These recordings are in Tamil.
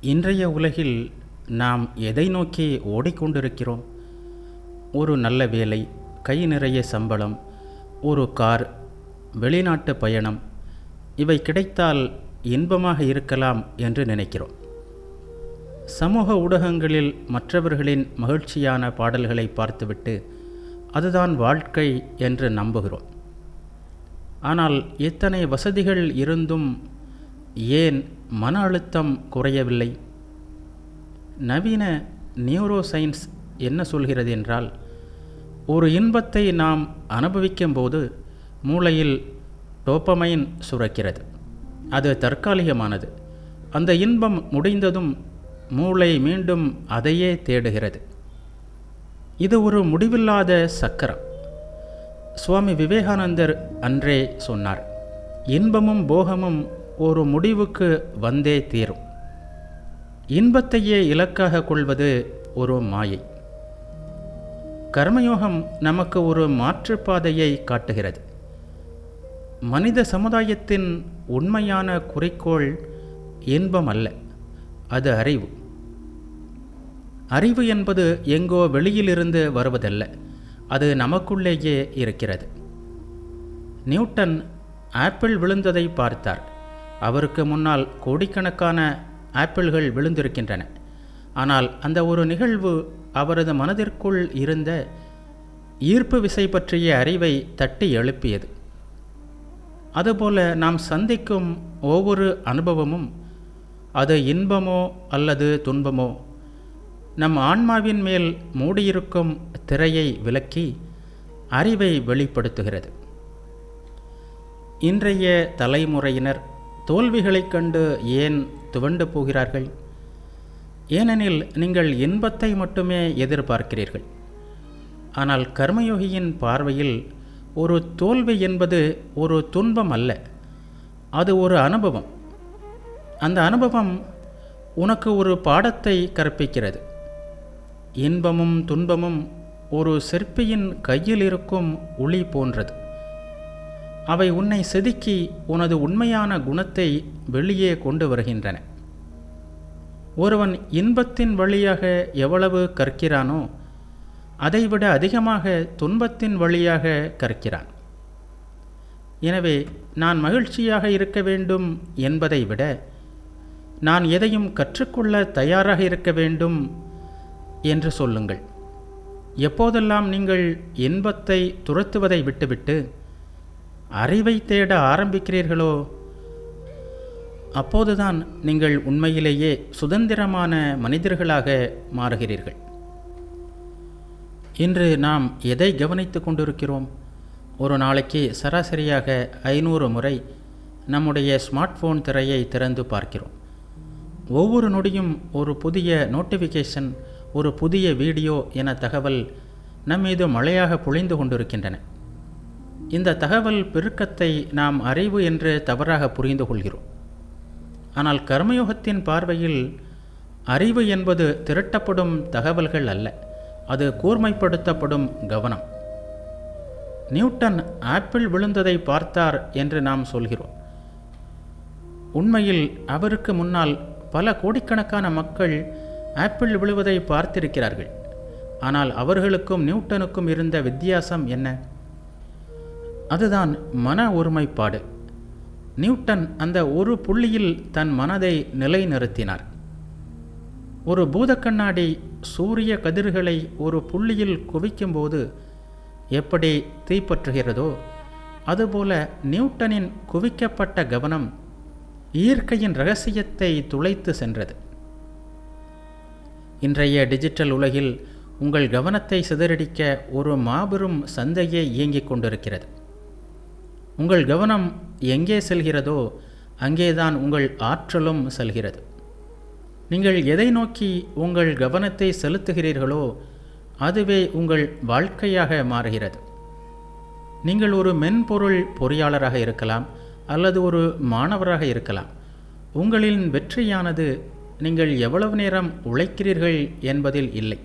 இன்றைய உலகில் நாம் எதை நோக்கி ஓடிக்கொண்டிருக்கிறோம்? ஒரு நல்ல வேலை, கை நிறைய சம்பளம், ஒரு கார், வெளிநாட்டு பயணம், இவை கிடைத்தால் இன்பமாக இருக்கலாம் என்று நினைக்கிறோம். சமூக ஊடகங்களில் மற்றவர்களின் மகிழ்ச்சியான பாடல்களை பார்த்துவிட்டு அதுதான் வாழ்க்கை என்று நம்புகிறோம். ஆனால் இத்தனை வசதிகள் இருந்தும் ஏன் மன அழுத்தம் குறையவில்லை? நவீன நியூரோ சயின்ஸ் என்ன சொல்கிறது என்றால், ஒரு இன்பத்தை நாம் அனுபவிக்கும் போது மூளையில் டோபமைன் சுரக்கிறது. அது தற்காலிகமானது. அந்த இன்பம் முடிந்ததும் மூளை மீண்டும் அதையே தேடுகிறது. இது ஒரு முடிவில்லாத சக்கரம். சுவாமி விவேகானந்தர் அன்றே சொன்னார், இன்பமும் போகமும் ஒரு முடிவுக்கு வந்தே தீரும். இன்பத்தையே இலக்காக கொள்வது ஒரு மாயை. கர்மயோகம் நமக்கு ஒரு மாற்றுப்பாதையை காட்டுகிறது. மனித சமுதாயத்தின் உண்மையான குறிக்கோள் இன்பம் அல்ல, அது அறிவு. அறிவு என்பது எங்கோ வெளியிலிருந்து வருவதல்ல, அது நமக்குள்ளேயே இருக்கிறது. நியூட்டன் ஆப்பிள் விழுந்ததை பார்த்தார். அவருக்கு முன்னால் கோடிக்கணக்கான ஆப்பிள்கள் விழுந்திருக்கின்றன. ஆனால் அந்த ஒரு நிகழ்வு அவரது மனதிற்குள் இருந்த ஈர்ப்பு விசை பற்றிய அறிவை தட்டி எழுப்பியது. அதுபோல நாம் சந்திக்கும் ஒவ்வொரு அனுபவமும், அது இன்பமோ அல்லது துன்பமோ, நம் ஆன்மாவின் மேல் மூடியிருக்கும் திரையை விலக்கி அறிவை வெளிப்படுத்துகிறது. இன்றைய தலைமுறையினர் தோல்விகளைக் கண்டு ஏன் துவண்டு போகிறார்கள்? ஏனெனில் நீங்கள் இன்பத்தை மட்டுமே எதிர்பார்க்கிறீர்கள். ஆனால் கர்மயோகியின் பார்வையில் ஒரு தோல்வி என்பது ஒரு துன்பம் அல்ல, அது ஒரு அனுபவம். அந்த அனுபவம் உனக்கு ஒரு பாடத்தை கற்பிக்கிறது. இன்பமும் துன்பமும் ஒரு சிற்பியின் கையில் இருக்கும் உளி போன்றது. அவை உன்னை செதுக்கி உனது உண்மையான குணத்தை வெளியே கொண்டு வருகின்றன. ஒருவன் இன்பத்தின் வழியாக எவ்வளவு கற்கிறானோ அதைவிட அதிகமாக துன்பத்தின் வழியாக கற்கிறான். எனவே நான் மகிழ்ச்சியாக இருக்க வேண்டும் என்பதை விட நான் எதையும் கற்றுக்கொள்ள தயாராக இருக்க வேண்டும் என்று சொல்லுங்கள். எப்போதெல்லாம் நீங்கள் இன்பத்தை துரத்துவதை விட்டுவிட்டு அறிவை தேட ஆரம்பிக்கிறீர்களோ அப்போதுதான் நீங்கள் உண்மையிலேயே சுதந்திரமான மனிதர்களாக மாறுகிறீர்கள். இன்று நாம் எதை கவனித்து கொண்டிருக்கிறோம்? ஒரு நாளைக்கு சராசரியாக 500 முறை நம்முடைய ஸ்மார்ட் ஃபோன் திரையை திறந்து பார்க்கிறோம். ஒவ்வொரு நொடியும் ஒரு புதிய நோட்டிஃபிகேஷன், ஒரு புதிய வீடியோ என தகவல் நம்மீது மழையாக பொழிந்து கொண்டிருக்கின்றன. இந்த தகவல் பெருக்கத்தை நாம் அறிவு என்று தவறாக புரிந்து கொள்கிறோம். ஆனால் கர்மயோகத்தின் பார்வையில் அறிவு என்பது திரட்டப்படும் தகவல்கள் அல்ல, அது கூர்மைப்படுத்தப்படும் கவனம். நியூட்டன் ஆப்பிள் விழுந்ததை பார்த்தார் என்று நாம் சொல்கிறோம். உண்மையில் அவருக்கு முன்னால் பல கோடிக்கணக்கான மக்கள் ஆப்பிள் விழுவதை பார்த்திருக்கிறார்கள். ஆனால் அவர்களுக்கும் நியூட்டனுக்கும் இருந்த வித்தியாசம் என்ன? அதுதான் மன ஒருமைப்பாடு. நியூட்டன் அந்த ஒரு புள்ளியில் தன் மனதை நிலைநிறுத்தினார். ஒரு பூதக்கண்ணாடி சூரிய கதிர்களை ஒரு புள்ளியில் குவிக்கும்போது எப்படி தீப்பற்றுகிறதோ அதுபோல நியூட்டனின் குவிக்கப்பட்ட கவனம் இயற்கையின் இரகசியத்தை துளைத்து சென்றது. இன்றைய டிஜிட்டல் உலகில் உங்கள் கவனத்தை சிதறடிக்க ஒரு மாபெரும் சந்தையே இயங்கிக் கொண்டிருக்கிறது. உங்கள் கவனம் எங்கே செல்கிறதோ அங்கேதான் உங்கள் ஆற்றலும் செல்கிறது. நீங்கள் எதை நோக்கி உங்கள் கவனத்தை செலுத்துகிறீர்களோ அதுவே உங்கள் வாழ்க்கையாக மாறுகிறது. நீங்கள் ஒரு மென்பொருள் பொறியாளராக இருக்கலாம் அல்லது ஒரு மாணவராக இருக்கலாம். உங்களின் வெற்றியானது நீங்கள் எவ்வளவு நேரம் உழைக்கிறீர்கள் என்பதில் இல்லை,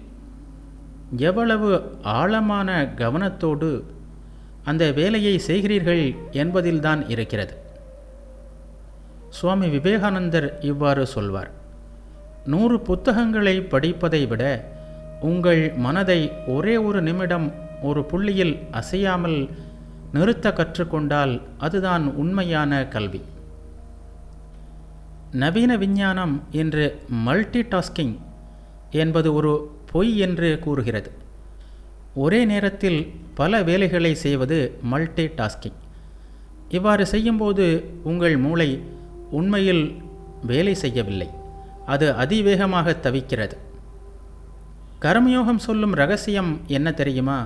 எவ்வளவு ஆழமான கவனத்தோடு அந்த வேலையை செய்கிறீர்கள் என்பதில்தான் இருக்கிறது. சுவாமி விவேகானந்தர் இவ்வாறு சொல்வார், 100 புத்தகங்களை படிப்பதை விட உங்கள் மனதை ஒரே ஒரு நிமிடம் ஒரு புள்ளியில் அசையாமல் நிறுத்த கற்றுக்கொண்டால் அதுதான் உண்மையான கல்வி. நவீன விஞ்ஞானம் இன்று மல்டி டாஸ்கிங் என்பது ஒரு பொய் என்று கூறுகிறது. ஒரே நேரத்தில் பல வேலைகளை செய்வது மல்டி டாஸ்கிங். இவ்வாறு செய்யும்போது உங்கள் மூளை உண்மையில் வேலை செய்யவில்லை, அது அதிவேகமாக தவிக்கிறது. கர்மயோகம் சொல்லும் ரகசியம் என்ன தெரியுமா?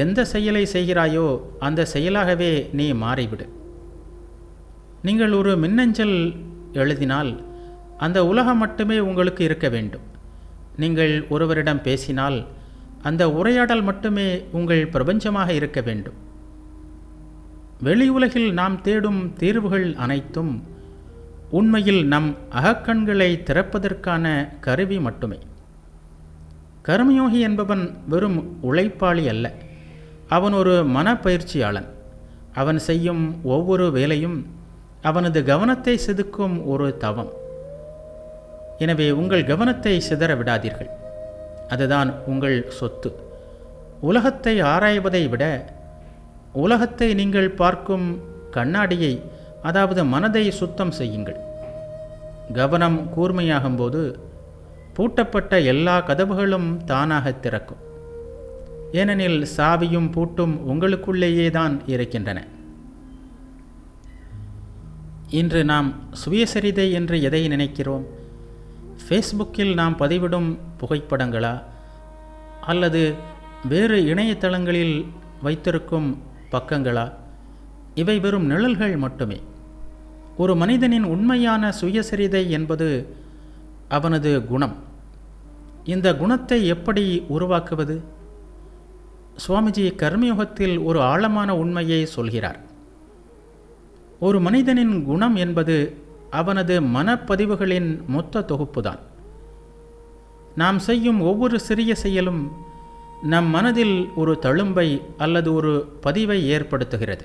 எந்த செயலை செய்கிறாயோ அந்த செயலாகவே நீ மாறிவிடு. நீங்கள் ஒரு மின்னஞ்சல் எழுதினால் அந்த உலகம் மட்டுமே உங்களுக்கு இருக்க வேண்டும். நீங்கள் ஒருவரிடம் பேசினால் அந்த உரையாடல் மட்டுமே உங்கள் பிரபஞ்சமாக இருக்க வேண்டும். வெளி உலகில் நாம் தேடும் தீர்வுகள் அனைத்தும் உண்மையில் நம் அகக்கண்களை திறப்பதற்கான கருவி மட்டுமே. கர்மயோகி என்பவன் வெறும் உழைப்பாளி அல்ல, அவன் ஒரு மனப்பயிற்சியாளன். அவன் செய்யும் ஒவ்வொரு வேலையும் அவனது கவனத்தை செதுக்கும் ஒரு தவம். எனவே உங்கள் கவனத்தை சிதற விடாதீர்கள், அதுதான் உங்கள் சொத்து. உலகத்தை ஆராய்வதை விட உலகத்தை நீங்கள் பார்க்கும் கண்ணாடியை, அதாவது மனதை சுத்தம் செய்யுங்கள். கவனம் கூர்மையாகும்போது பூட்டப்பட்ட எல்லா கதவுகளும் தானாக திறக்கும். ஏனெனில் சாவியும் பூட்டும் உங்களுக்குள்ளேயே தான் இருக்கின்றன. இன்று நாம் சுயசரிதை என்று எதை நினைக்கிறோம்? ஃபேஸ்புக்கில் நாம் பதிவிடும் புகைப்படங்களா, அல்லது வேறு இணையதளங்களில் வைத்திருக்கும் பக்கங்களா? இவை வெறும் நிழல்கள் மட்டுமே. ஒரு மனிதனின் உண்மையான சுயசரிதை என்பது அவனது குணம். இந்த குணத்தை எப்படி உருவாக்குவது? சுவாமிஜி கர்மயோகத்தில் ஒரு ஆழமான உண்மையை சொல்கிறார். ஒரு மனிதனின் குணம் என்பது அவனது மனப்பதிவுகளின் மொத்த தொகுப்புதான். நாம் செய்யும் ஒவ்வொரு சிறிய செயலும் நம் மனதில் ஒரு தழும்பை அல்லது ஒரு பதிவை ஏற்படுத்துகிறது.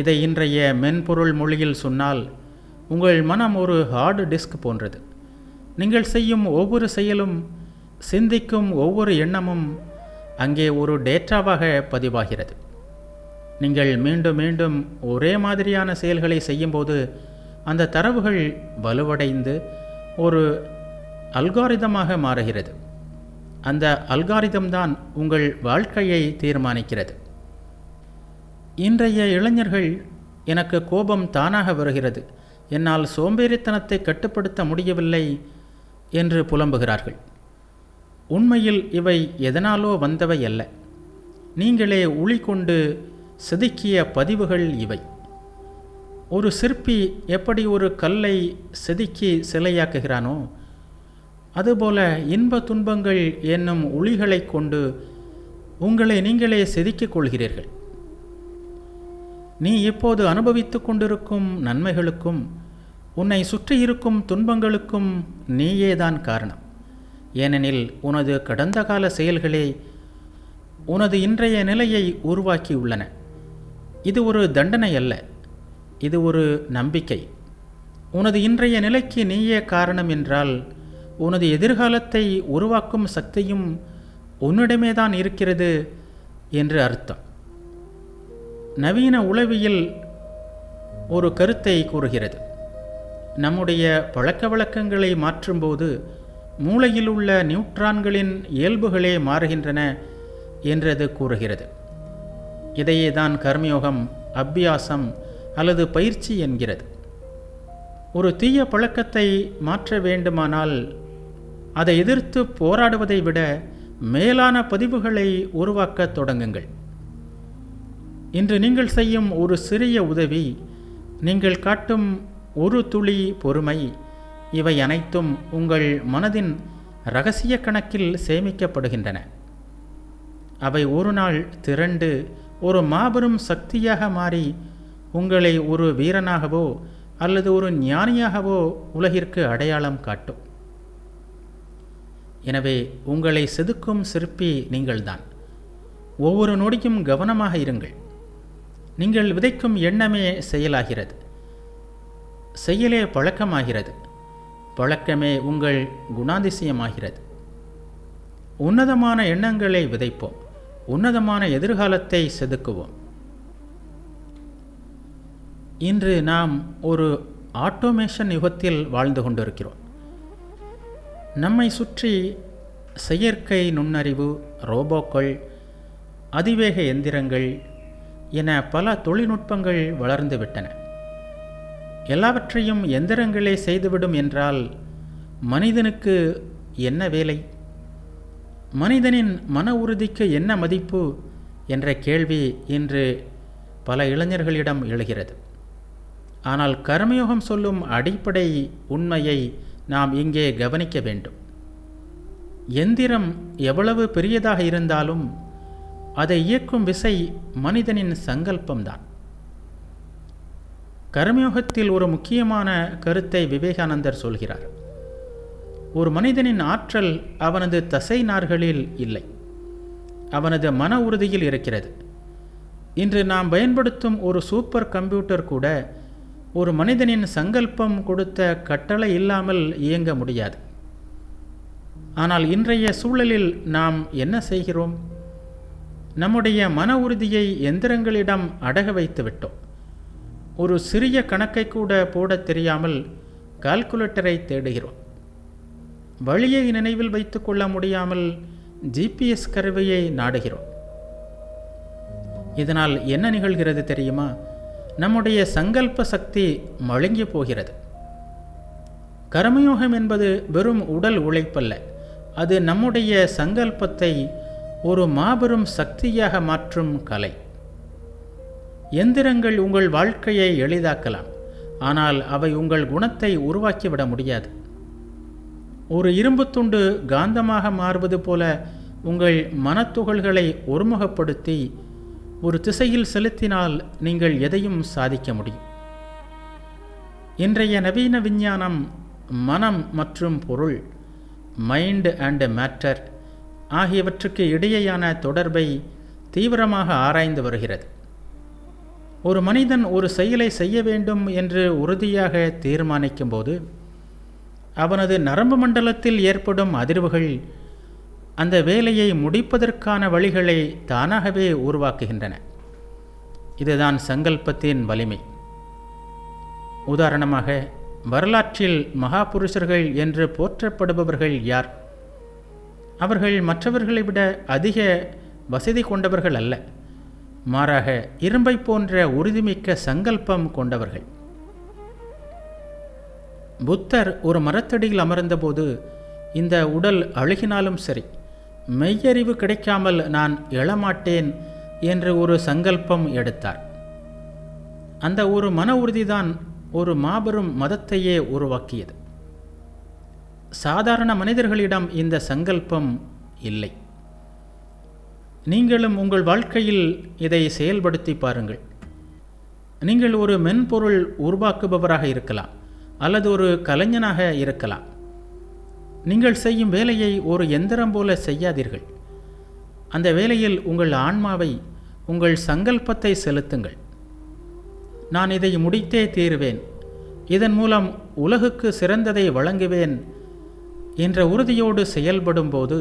இதை இன்றைய மென்பொருள் மொழியில் சொன்னால், உங்கள் மனம் ஒரு ஹார்டு டிஸ்க் போன்றது. நீங்கள் செய்யும் ஒவ்வொரு செயலும், சிந்திக்கும் ஒவ்வொரு எண்ணமும் அங்கே ஒரு டேட்டாவாக பதிவாகிறது. நீங்கள் மீண்டும் மீண்டும் ஒரே மாதிரியான செயல்களை செய்யும்போது அந்த தரவுகள் வலுவடைந்து ஒரு அல்காரிதமாக மாறுகிறது. அந்த அல்காரிதம் தான் உங்கள் வாழ்க்கையை தீர்மானிக்கிறது. இன்றைய இளைஞர்கள், எனக்கு கோபம் தானாக வருகிறது, என்னால் சோம்பேறித்தனத்தை கட்டுப்படுத்த முடியவில்லை என்று புலம்புகிறார்கள். உண்மையில் இவை எதனாலோ வந்தவை அல்ல, நீங்களே உளி கொண்டு செதுக்கிய பதிவுகள் இவை. ஒரு சிற்பி எப்படி ஒரு கல்லை செதுக்கி சிலையாக்குகிறானோ, அதுபோல இன்ப துன்பங்கள் என்னும் உளிகளை கொண்டு உங்களை நீங்களே செதுக்கிக் கொள்கிறீர்கள். நீ இப்போது அனுபவித்து கொண்டிருக்கும் நன்மைகளுக்கும் உன்னை சுற்றி இருக்கும் துன்பங்களுக்கும் நீயேதான் காரணம். ஏனெனில் உனது கடந்த கால செயல்களே உனது இன்றைய நிலையை உருவாக்கியுள்ளன. இது ஒரு தண்டனை அல்ல, இது ஒரு நம்பிக்கை. உனது இன்றைய நிலைக்கு நீயே காரணம் என்றால் உனது எதிர்காலத்தை உருவாக்கும் சக்தியும் உன்னிடமே தான் இருக்கிறது என்று அர்த்தம். நவீன உளவியல் ஒரு கருத்தை கூறுகிறது. நம்முடைய பழக்க வழக்கங்களை மாற்றும்போது மூளையில் உள்ள நியூட்ரான்களின் இயல்புகளே மாறுகின்றன என்றது கூறுகிறது. இதையே தான் கர்மயோகம், அபியாசம் அல்லது பயிற்சி என்கிறது. ஒரு தீய பழக்கத்தை மாற்ற வேண்டுமானால் அதை எதிர்த்து போராடுவதை விட மேலான பதிவுகளை உருவாக்க தொடங்குங்கள். இன்று நீங்கள் செய்யும் ஒரு சிறிய உதவி, நீங்கள் காட்டும் ஒரு துளி பொறுமை, இவை அனைத்தும் உங்கள் மனதின் இரகசிய கணக்கில் சேமிக்கப்படுகின்றன. அவை ஒரு நாள் திரண்டு ஒரு மாபெரும் சக்தியாக மாறி உங்களை ஒரு வீரனாகவோ அல்லது ஒரு ஞானியாகவோ உலகிற்கு அடையாளம் காட்டும். எனவே உங்களை செதுக்கும் சிற்பி நீங்கள்தான். ஒவ்வொரு நொடியும் கவனமாக இருங்கள். நீங்கள் விதைக்கும் எண்ணமே செயலாகிறது, செயலே பழக்கமாகிறது. பழக்கமே உங்கள் குணாதிசயமாகிறது. உன்னதமான எண்ணங்களை விதைப்போம், உன்னதமான எதிர்காலத்தை செதுக்குவோம். இன்று நாம் ஒரு ஆட்டோமேஷன் யுகத்தில் வாழ்ந்து கொண்டிருக்கிறோம். நம்மை சுற்றி செயற்கை நுண்ணறிவு, ரோபோக்கள், அதிவேக எந்திரங்கள் என பல தொழில்நுட்பங்கள் வளர்ந்து விட்டன. எல்லாவற்றையும் எந்திரங்களே செய்துவிடும் என்றால் மனிதனுக்கு என்ன வேலை? மனிதனின் மன உறுதிக்கு என்ன மதிப்பு என்ற கேள்வி இன்று பல இளைஞர்களிடம் எழுகிறது. ஆனால் கர்மயோகம் சொல்லும் அடிப்படை உண்மையை நாம் இங்கே கவனிக்க வேண்டும். எந்திரம் எவ்வளவு பெரியதாக இருந்தாலும் அதை இயக்கும் விசை மனிதனின் சங்கல்பம்தான். கர்மயோகத்தில் ஒரு முக்கியமான கருத்தை விவேகானந்தர் சொல்கிறார். ஒரு மனிதனின் ஆற்றல் அவனது தசை நார்களில் இல்லை, அவனது மன உறுதியில் இருக்கிறது. இன்று நாம் பயன்படுத்தும் ஒரு சூப்பர் கம்ப்யூட்டர் கூட ஒரு மனிதனின் சங்கல்பம் கொடுத்த கட்டளை இல்லாமல் இயங்க முடியாது. ஆனால் இன்றைய சூழலில் நாம் என்ன செய்கிறோம்? நம்முடைய மன உறுதியை எந்திரங்களிடம் அடக வைத்து விட்டோம். ஒரு சிறிய கணக்கை கூட போட தெரியாமல் கால்குலேட்டரை தேடுகிறோம். வழியை நினைவில் வைத்து கொள்ள முடியாமல் GPS கருவியை நாடுகிறோம். இதனால் என்ன நிகழ்கிறது தெரியுமா? நம்முடைய சங்கல்ப சக்தி மழுங்கி போகிறது. கர்மயோகம் என்பது வெறும் உடல் உழைப்பல்ல, அது நம்முடைய சங்கல்பத்தை ஒரு மாபெரும் சக்தியாக மாற்றும் கலை. எந்திரங்கள் உங்கள் வாழ்க்கையை எளிதாக்கலாம், ஆனால் அவை உங்கள் குணத்தை உருவாக்கிவிட முடியாது. ஒரு இரும்பு துண்டு காந்தமாக மாறுவது போல உங்கள் மனத்துகள்களை ஒருமுகப்படுத்தி ஒரு திசையில் செலுத்தினால் நீங்கள் எதையும் சாதிக்க முடியும். இன்றைய நவீன விஞ்ஞானம் மனம் மற்றும் பொருள், மைண்ட் அண்ட் மேட்டர் ஆகியவற்றுக்கு இடையேயான தொடர்பை தீவிரமாக ஆராய்ந்து வருகிறது. ஒரு மனிதன் ஒரு செயலை செய்ய வேண்டும் என்று உறுதியாக தீர்மானிக்கும் போது அவனது நரம்பு மண்டலத்தில் ஏற்படும் அதிர்வுகள் அந்த வேலையை முடிப்பதற்கான வழிகளை தானாகவே உருவாக்குகின்றன. இதுதான் சங்கல்பத்தின் வலிமை. உதாரணமாக, வரலாற்றில் மகாபுருஷர்கள் என்று போற்றப்படுபவர்கள் யார்? அவர்கள் மற்றவர்களை விட அதிக வசதி கொண்டவர்கள் அல்ல, மாறாக இரும்பை போன்ற உறுதிமிக்க சங்கல்பம் கொண்டவர்கள். புத்தர் ஒரு மரத்தடியில் அமர்ந்தபோது, இந்த உடல் அழுகினாலும் சரி, மெய்யறிவு கிடைக்காமல் நான் எழமாட்டேன் என்று ஒரு சங்கல்பம் எடுத்தார். அந்த ஒரு மன உறுதிதான் ஒரு மாபெரும் மதத்தையே உருவாக்கியது. சாதாரண மனிதர்களிடம் இந்த சங்கல்பம் இல்லை. நீங்களும் உங்கள் வாழ்க்கையில் இதை செயல்படுத்தி பாருங்கள். நீங்கள் ஒரு மென்பொருள் உருவாக்குபவராக இருக்கலாம், அல்லது ஒரு கலைஞனாக இருக்கலாம். நீங்கள் செய்யும் வேலையை ஒரு எந்திரம் போல செய்யாதீர்கள். அந்த வேலையில் உங்கள் ஆன்மாவை, உங்கள் சங்கல்பத்தை செலுத்துங்கள். நான் இதை முடித்தே தீருவேன், இதன் மூலம் உலகுக்கு சிறந்ததை வழங்குவேன் என்ற உறுதியோடு செயல்படும் போது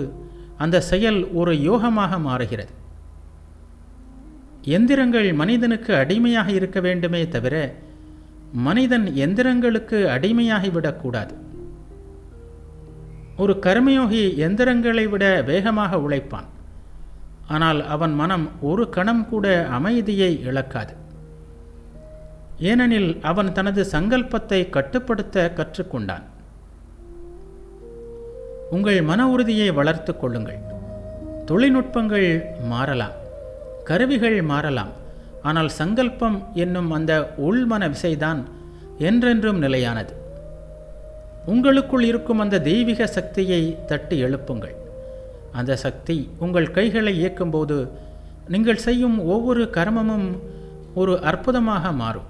அந்த செயல் ஒரு யோகமாக மாறுகிறது. எந்திரங்கள் மனிதனுக்கு அடிமையாக இருக்க வேண்டுமே தவிர மனிதன் எந்திரங்களுக்கு அடிமையாகிவிடக்கூடாது. ஒரு கர்மயோகி எந்திரங்களை விட வேகமாக உழைப்பான், ஆனால் அவன் மனம் ஒரு கணம் கூட அமைதியை இழக்காது. ஏனெனில் அவன் தனது சங்கல்பத்தை கட்டுப்படுத்த கற்றுக்கொண்டான். உங்கள் மன உறுதியை வளர்த்து கொள்ளுங்கள். தொழில்நுட்பங்கள் மாறலாம், கருவிகள் மாறலாம், ஆனால் சங்கல்பம் என்னும் அந்த உள்மன விசைதான் என்றென்றும் நிலையானது. உங்களுக்குள் இருக்கும் அந்த தெய்வீக சக்தியை தட்டி எழுப்புங்கள். அந்த சக்தி உங்கள் கைகளை இயக்கும்போது நீங்கள் செய்யும் ஒவ்வொரு கர்மமும் ஒரு அற்புதமாக மாறும்.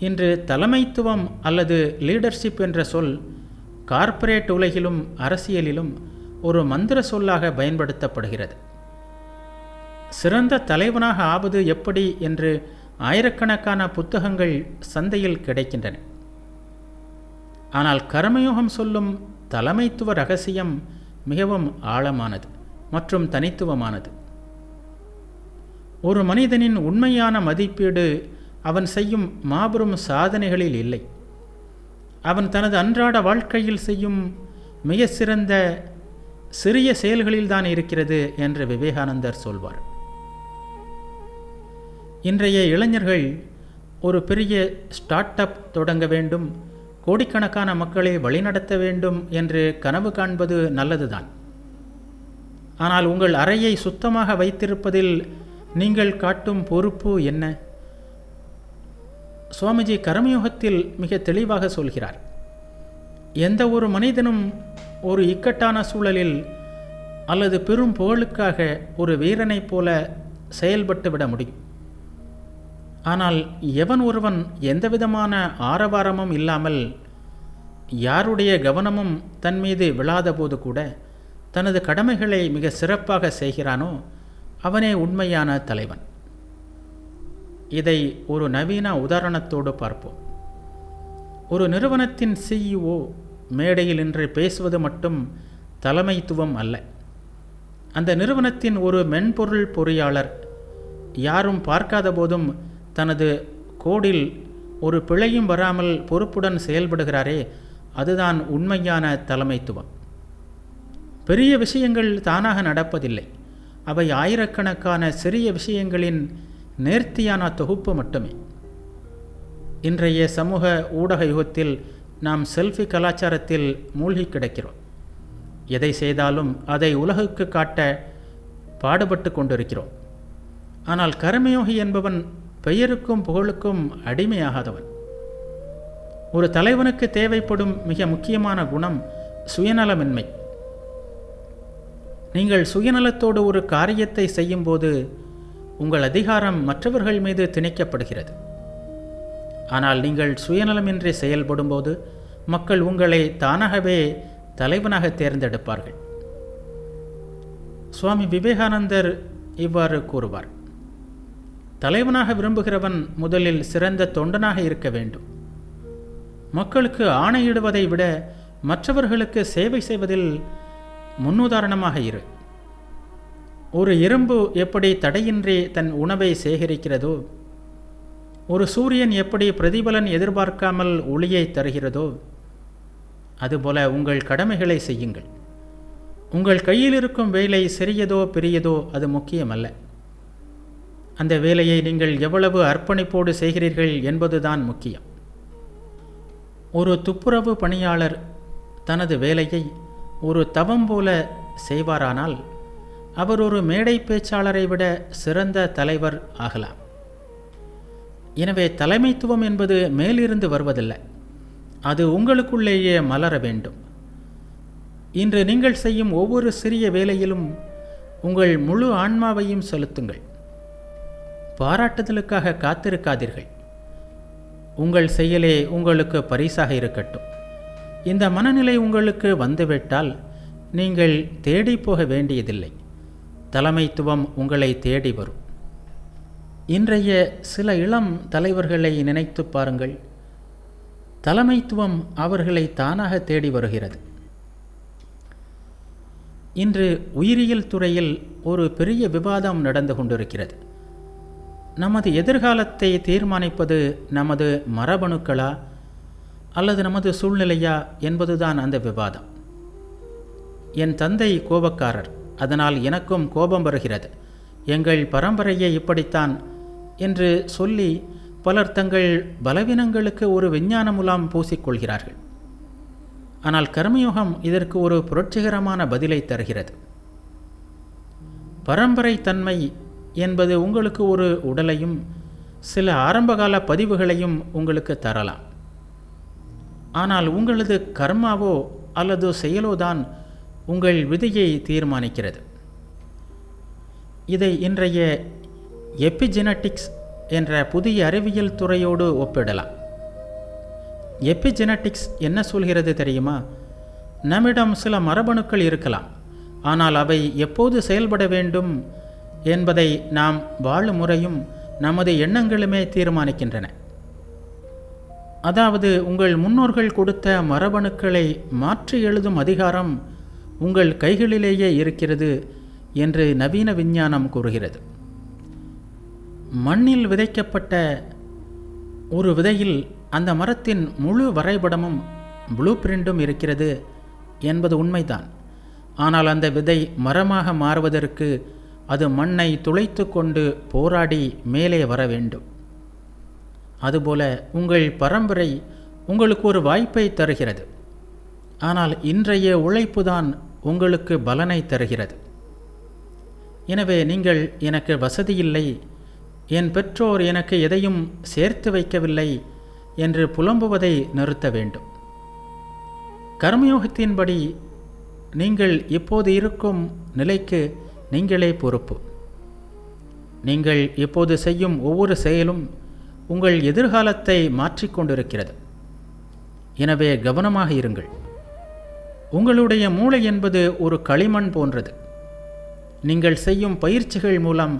இன்று தலைமைத்துவம் அல்லது லீடர்ஷிப் என்ற சொல் கார்ப்பரேட் உலகிலும் அரசியலிலும் ஒரு மந்திர சொல்லாக பயன்படுத்தப்படுகிறது. சிறந்த தலைவனாக ஆவது எப்படி என்று ஆயிரக்கணக்கான புத்தகங்கள் சந்தையில் கிடைக்கின்றன. ஆனால் கர்மயோகம் சொல்லும் தலைமைத்துவ ரகசியம் மிகவும் ஆழமானது மற்றும் தனித்துவமானது. ஒரு மனிதனின் உண்மையான மதிப்பீடு அவன் செய்யும் மாபெரும் சாதனைகளில் இல்லை, அவன் தனது அன்றாட வாழ்க்கையில் செய்யும் மிக சிறந்த சிறிய செயல்களில்தான் இருக்கிறது என்று விவேகானந்தர் சொல்வார். இன்றைய இளைஞர்கள் ஒரு பெரிய ஸ்டார்ட் அப் தொடங்க வேண்டும், கோடிக்கணக்கான மக்களை வழிநடத்த வேண்டும் என்று கனவு காண்பது நல்லதுதான். ஆனால் உங்கள் அறையை சுத்தமாக வைத்திருப்பதில் நீங்கள் காட்டும் பொறுப்பு என்ன? சுவாமிஜி கர்மயோகத்தில் மிக தெளிவாக சொல்கிறார், எந்த ஒரு மனிதனும் ஒரு இக்கட்டான சூழலில் அல்லது பெரும் புகழுக்காக ஒரு வீரனைப் போல செயல்பட்டு விட முடியும். ஆனால் எவன் ஒருவன் எந்தவிதமான ஆரவாரமும் இல்லாமல், யாருடைய கவனமும் தன் மீது விழாத போது கூட தனது கடமைகளை மிக சிறப்பாக செய்கிறானோ அவனே உண்மையான தலைவன். இதை ஒரு நவீன உதாரணத்தோடு பார்ப்போம். ஒரு நிறுவனத்தின் CEO மேடையில் நின்று பேசுவது மட்டும் தலைமைத்துவம் அல்ல. அந்த நிறுவனத்தின் ஒரு மென்பொருள் பொறியாளர் யாரும் பார்க்காத போதும் தனது கோடில் ஒரு பிழையும் வராமல் பொறுப்புடன் செயல்படுகிறாரே, அதுதான் உண்மையான தலைமைத்துவம். பெரிய விஷயங்கள் தானாக நடப்பதில்லை, அவை ஆயிரக்கணக்கான சிறிய விஷயங்களின் நேர்த்தியான தொகுப்பு மட்டுமே. இன்றைய சமூக ஊடக யுகத்தில் நாம் செல்ஃபி கலாச்சாரத்தில் மூழ்கி கிடக்கிறோம். எதை செய்தாலும் அதை உலகுக்கு காட்ட பாடுபட்டு கொண்டிருக்கிறோம். ஆனால் கர்மயோகி என்பவன் பெயருக்கும் புகழுக்கும் அடிமையாகாதவன். ஒரு தலைவனுக்கு தேவைப்படும் மிக முக்கியமான குணம் சுயநலமின்மை. நீங்கள் சுயநலத்தோடு ஒரு காரியத்தை செய்யும்போது உங்கள் அதிகாரம் மற்றவர்கள் மீது திணிக்கப்படுகிறது. ஆனால் நீங்கள் சுயநலமின்றி செயல்படும்போது மக்கள் உங்களை தானாகவே தலைவனாக தேர்ந்தெடுப்பார்கள். சுவாமி விவேகானந்தர் இவ்வாறு கூறுவார், தலைவனாக விரும்புகிறவன் முதலில் சிறந்த தொண்டனாக இருக்க வேண்டும். மக்களுக்கு ஆணையிடுவதை விட மற்றவர்களுக்கு சேவை செய்வதில் முன்னுதாரணமாக இரு. ஒரு எறும்பு எப்படி தடையின்றி தன் உணவை சேகரிக்கிறதோ, ஒரு சூரியன் எப்படி பிரதிபலன் எதிர்பார்க்காமல் ஒளியை தருகிறதோ, அதுபோல உங்கள் கடமைகளை செய்யுங்கள். உங்கள் கையில் இருக்கும் வேலை சிறியதோ பெரியதோ அது முக்கியமல்ல. அந்த வேலையை நீங்கள் எவ்வளவு அர்ப்பணிப்போடு செய்கிறீர்கள் என்பதுதான் முக்கியம். ஒரு துப்புரவு பணியாளர் தனது வேலையை ஒரு தவம் போல செய்வாரானால் அவர் ஒரு மேடை பேச்சாளரை விட சிறந்த தலைவர் ஆகலாம். எனவே தலைமைத்துவம் என்பது மேலிருந்து வருவதில்லை, அது உங்களுக்குள்ளேயே மலர வேண்டும். இன்று நீங்கள் செய்யும் ஒவ்வொரு சிறிய வேலையிலும் உங்கள் முழு ஆன்மாவையும் செலுத்துங்கள். பாராட்டுதலுக்காக காத்திருக்காதீர்கள். உங்கள் செயலே உங்களுக்கு பரிசாக இருக்கட்டும். இந்த மனநிலை உங்களுக்கு வந்துவிட்டால் நீங்கள் தேடி போக வேண்டியதில்லை, தலைமைத்துவம் உங்களை தேடி வரும். இன்றைய சில இளம் தலைவர்களை நினைத்து பாருங்கள். தலைமைத்துவம் அவர்களை தானாக தேடி வருகிறது. இன்று உயிரியல் துறையில் ஒரு பெரிய விவாதம் நடந்து கொண்டிருக்கிறது. நமது எதிர்காலத்தை தீர்மானிப்பது நமது மரபணுக்களா அல்லது நமது சூழ்நிலையா என்பதுதான் அந்த விவாதம். என் தந்தை கோபக்காரர், அதனால் எனக்கும் கோபம் வருகிறது, எங்கள் பரம்பரையே இப்படித்தான் என்று சொல்லி பலர் தங்கள் பலவீனங்களுக்கு ஒரு விஞ்ஞான முலாம் பூசிக்கொள்கிறார்கள். ஆனால் கர்மயோகம் இதற்கு ஒரு புரட்சிகரமான பதிலை தருகிறது. பரம்பரை தன்மை என்பது உங்களுக்கு ஒரு உடலையும் சில ஆரம்பகால பதிவுகளையும் உங்களுக்கு தரலாம். ஆனால் உங்களது கர்மாவோ அல்லது செயலோதான் உங்கள் விதியை தீர்மானிக்கிறது. இதை இன்றைய எபிஜெனட்டிக்ஸ் என்ற புதிய அறிவியல் துறையோடு ஒப்பிடலாம். எபிஜெனட்டிக்ஸ் என்ன சொல்கிறது தெரியுமா? நம்மிடம் சில மரபணுக்கள் இருக்கலாம், ஆனால் அவை எப்போது செயல்பட வேண்டும் என்பதை நாம் வாழும் முறையும் நமது எண்ணங்களுமே தீர்மானிக்கின்றன. அதாவது உங்கள் முன்னோர்கள் கொடுத்த மரபணுக்களை மாற்றி எழுதும் அதிகாரம் உங்கள் கைகளிலேயே இருக்கிறது என்று நவீன விஞ்ஞானம் கூறுகிறது. மண்ணில் விதைக்கப்பட்ட ஒரு விதையில் அந்த மரத்தின் முழு வரைபடமும் ப்ளூ பிரிண்டும் இருக்கிறது என்பது உண்மைதான். ஆனால் அந்த விதை மரமாக மாறுவதற்கு அது மண்ணை துளைத்து கொண்டு போராடி மேலே வர வேண்டும். அதுபோல உங்கள் பரம்பரை உங்களுக்கு ஒரு வாய்ப்பை தருகிறது. ஆனால் இன்றைய உழைப்புதான் உங்களுக்கு பலனை தருகிறது. எனவே நீங்கள் எனக்கு வசதியில்லை, என் பெற்றோர் எனக்கு எதையும் சேர்த்து வைக்கவில்லை என்று புலம்புவதை நிறுத்த வேண்டும். கர்மயோகத்தின்படி நீங்கள் இப்போது இருக்கும் நிலைக்கு நீங்களே பொறுப்பு. நீங்கள் இப்போது செய்யும் ஒவ்வொரு செயலும் உங்கள் எதிர்காலத்தை மாற்றிக்கொண்டிருக்கிறது. எனவே கவனமாக இருங்கள். உங்களுடைய மூளை என்பது ஒரு களிமண் போன்றது. நீங்கள் செய்யும் பயிற்சிகள் மூலம்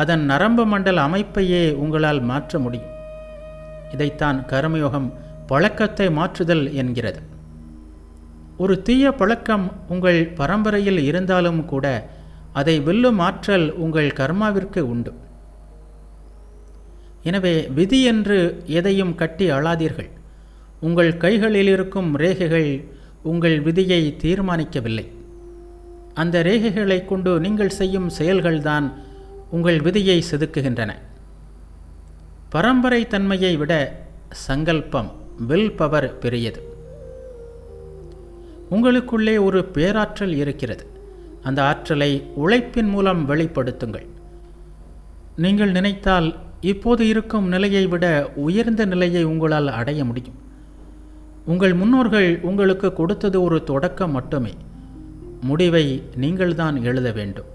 அதன் நரம்பு மண்டல அமைப்பையே உங்களால் மாற்ற முடியும். இதைத்தான் கர்மயோகம் பழக்கத்தை மாற்றுதல் என்கிறது. ஒரு தீய பழக்கம் உங்கள் பரம்பரையில் இருந்தாலும் கூட அதை வெல்லும் ஆற்றல் உங்கள் கர்மாவிற்கு உண்டு. எனவே விதி என்று எதையும் கட்டி அழாதீர்கள். உங்கள் கைகளில் இருக்கும் ரேகைகள் உங்கள் விதியை தீர்மானிக்கவில்லை. அந்த ரேகைகளை கொண்டு நீங்கள் செய்யும் செயல்கள்தான் உங்கள் விதியை செதுக்குகின்றன. பரம்பரை தன்மையை விட சங்கல்பம், வில் பவர் பெரியது. உங்களுக்குள்ளே ஒரு பேராற்றல் இருக்கிறது. அந்த ஆற்றலை உழைப்பின் மூலம் வெளிப்படுத்துங்கள். நீங்கள் நினைத்தால் இப்போது இருக்கும் நிலையை விட உயர்ந்த நிலையை உங்களால் அடைய முடியும். உங்கள் முன்னோர்கள் உங்களுக்கு கொடுத்தது ஒரு தொடக்கம் மட்டுமே. முடிவை நீங்கள்தான் எழுத வேண்டும்.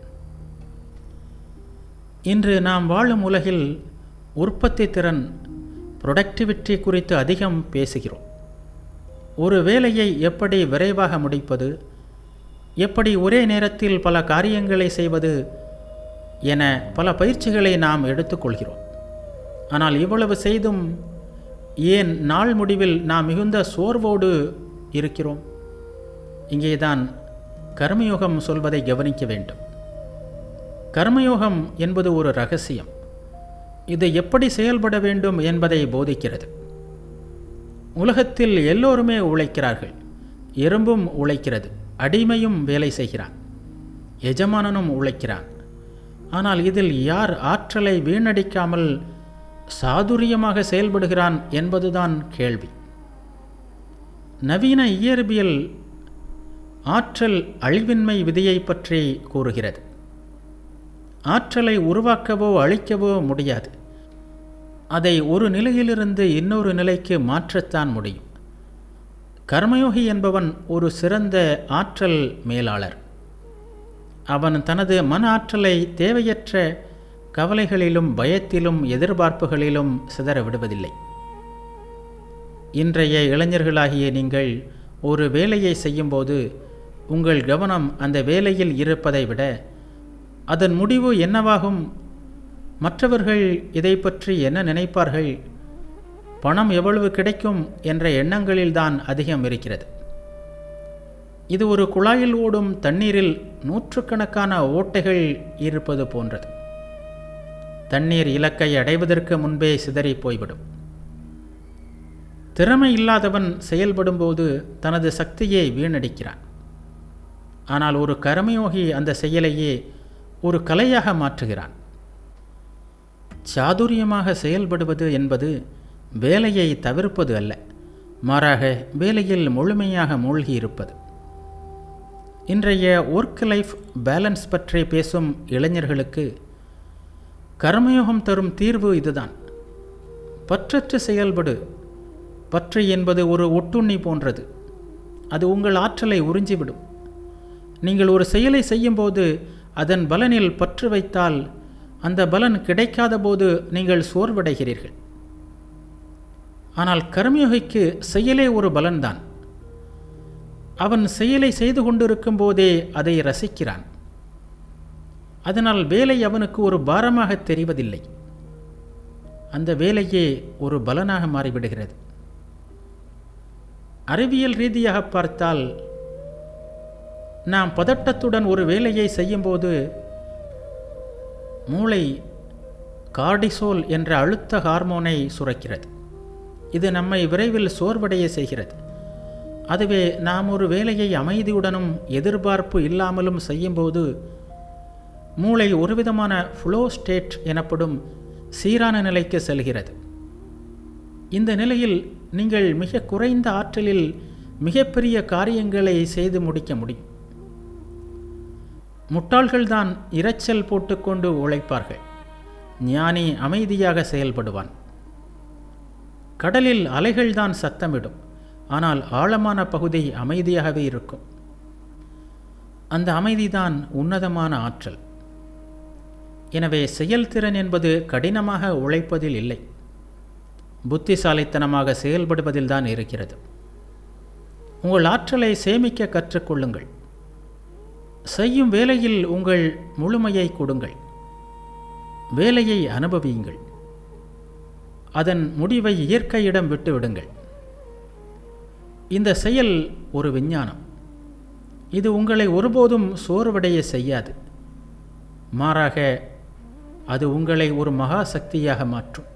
இன்று நாம் வாழும் உலகில் உற்பத்தி திறன், ப்ரொடக்டிவிட்டி குறித்து அதிகம் பேசுகிறோம். ஒரு வேலையை எப்படி விரைவாக முடிப்பது, எப்படி ஒரே நேரத்தில் பல காரியங்களை செய்வது என பல பயிற்சிகளை நாம் எடுத்துக்கொள்கிறோம். ஆனால் இவ்வளவு செய்தும் ஏன் நாள் முடிவில் நாம் மிகுந்த சோர்வோடு இருக்கிறோம்? இங்கேதான் கர்மயோகம் சொல்வதை கவனிக்க வேண்டும். கர்மயோகம் என்பது ஒரு ரகசியம். இது எப்படி செயல்பட வேண்டும் என்பதை போதிக்கிறது. உலகத்தில் எல்லோருமே உழைக்கிறார்கள். எறும்பும் உழைக்கிறது, அடிமையும் வேலை செய்கிறான், எஜமானனும் உழைக்கிறான். ஆனால் இதில் யார் ஆற்றலை வீணடிக்காமல் சாதுரியமாக செயல்படுகிறான் என்பதுதான் கேள்வி. நவீன இயற்பியல் ஆற்றல் அழிவின்மை விதியை பற்றி கூறுகிறது. ஆற்றலை உருவாக்கவோ அழிக்கவோ முடியாது. அதை ஒரு நிலையிலிருந்து இன்னொரு நிலைக்கு மாற்றத்தான் முடியும். கர்மயோகி என்பவன் ஒரு சிறந்த ஆற்றல் மேலாளர். அவன் தனது மன ஆற்றலை தேவையற்ற கவலைகளிலும் பயத்திலும் எதிர்பார்ப்புகளிலும் சிதற விடுவதில்லை. இன்றைய இளைஞர்களாகிய நீங்கள் ஒரு வேலையை செய்யும்போது உங்கள் கவனம் அந்த வேலையில் இருப்பதை விட அதன் முடிவு என்னவாகும், மற்றவர்கள் இதை பற்றி என்ன நினைப்பார்கள், பணம் எவ்வளவு கிடைக்கும் என்ற எண்ணங்களில்தான் அதிகம் இருக்கிறது. இது ஒரு குழாயில் ஓடும் தண்ணீரில் நூற்றுக்கணக்கான ஓட்டைகள் இருப்பது போன்றது. தண்ணீர் இலக்கை அடைவதற்கு முன்பே சிதறி போய்விடும். திறமை இல்லாதவன் செயல்படும்போது தனது சக்தியை வீணடிக்கிறான். ஆனால் ஒரு கர்மயோகி அந்த செயலையே ஒரு கலையாக மாற்றுகிறான். சாதுரியமாக செயல்படுவது என்பது வேலையை தவிர்ப்பது அல்ல, மாறாக வேலையில் முழுமையாக மூழ்கி இருப்பது. இன்றைய ஒர்க் லைஃப் பேலன்ஸ் பற்றி பேசும் இளைஞர்களுக்கு கர்மயோகம் தரும் தீர்வு இதுதான். பற்றற்று செயல்படு. பற்று என்பது ஒரு ஒட்டுண்ணி போன்றது. அது உங்கள் ஆற்றலை உறிஞ்சிவிடும். நீங்கள் ஒரு செயலை செய்யும்போது அதன் பலனில் பற்று வைத்தால் அந்த பலன் கிடைக்காத போது நீங்கள் சோர்வடைகிறீர்கள். ஆனால் கர்மயோகிக்கு செயலே ஒரு பலன்தான். அவன் செயலை செய்து கொண்டிருக்கும் போதே அதை ரசிக்கிறான். அதனால் வேலை அவனுக்கு ஒரு பாரமாக தெரிவதில்லை. அந்த வேலையே ஒரு பலனாக மாறிவிடுகிறது. அறிவியல் ரீதியாக பார்த்தால் நாம் பதட்டத்துடன் ஒரு வேலையை செய்யும்போது மூளை கார்டிசோல் என்ற அழுத்த ஹார்மோனை சுரக்கிறது. இது நம்மை விரைவில் சோர்வடைய செய்கிறது. அதுவே நாம் ஒரு வேலையை அமைதியுடனும் எதிர்பார்ப்பு இல்லாமலும் செய்யும்போது மூளை ஒருவிதமான ஃப்ளோ ஸ்டேட் எனப்படும் சீரான நிலைக்கு செல்கிறது. இந்த நிலையில் நீங்கள் மிக குறைந்த ஆற்றலில் மிகப்பெரிய காரியங்களை செய்து முடிக்க முடியும். முட்டாள்கள்தான் இரைச்சல் போட்டுக்கொண்டு உழைப்பார்கள். ஞானி அமைதியாக செயல்படுவான். கடலில் அலைகள்தான் சத்தமிடும், ஆனால் ஆழமான பகுதி அமைதியாகவே இருக்கும். அந்த அமைதிதான் உன்னதமான ஆற்றல். எனவே செயல்திறன் என்பது கடினமாக உழைப்பதில் இல்லை, புத்திசாலித்தனமாக செயல்படுவதில்தான் இருக்கிறது. உங்கள் ஆற்றலை சேமிக்க கற்றுக்கொள்ளுங்கள். செய்யும் வேலையில் உங்கள் முழுமையை கொடுங்கள். வேலையை அனுபவியுங்கள். அதன் முடிவை இயற்கையிடம் விட்டுவிடுங்கள். இந்த செயல் ஒரு விஞ்ஞானம். இது உங்களை ஒருபோதும் சோர்வடைய செய்யாது. மாறாக அது உங்களை ஒரு மகா சக்தியாக மாற்றும்.